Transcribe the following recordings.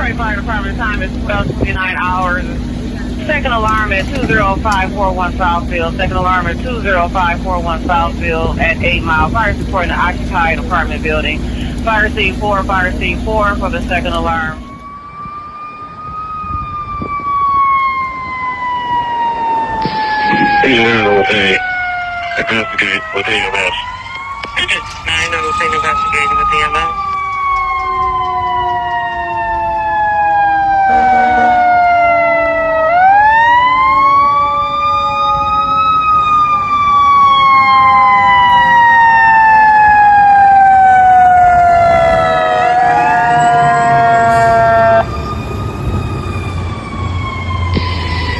Detroit Fire Department time is 12:29 hours. Second alarm at 20541 Southfield. Second alarm at 20541 Southfield at 8 Mile. Fire reporting an occupied apartment building. Fire scene 4 for the second alarm. Investigate with EMS. Digit 9 on the scene investigating with EMS.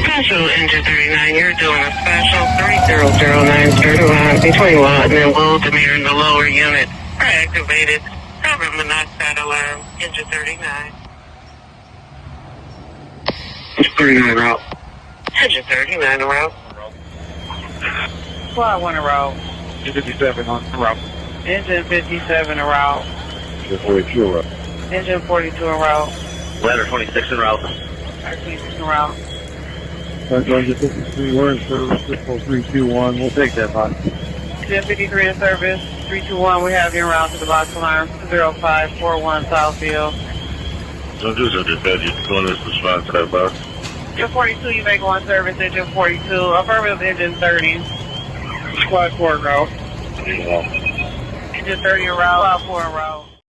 Special Engine 39, you're doing a special 3009 between Lawton and Wildomere in the lower unit. Activated carbon monoxide alarm, Engine 39. It's 39 route. Engine 39 route. Squad 1 route. 57 on route. Engine 57 en route. 42 route. Engine 42 en route. Ladder 26 en route. Fire 26 en route. Engine 53, we're in service, 321. We'll take that box. Engine 53 in service. 321, we have you en route to the box alarm. 20541 Southfield. Don't do something bad. You can go in this response to that box. Engine 42, you may go in service. Engine 42. Affirmative, engine 30. Squad 4 route. Engine 30 en route. Squad 4 en route.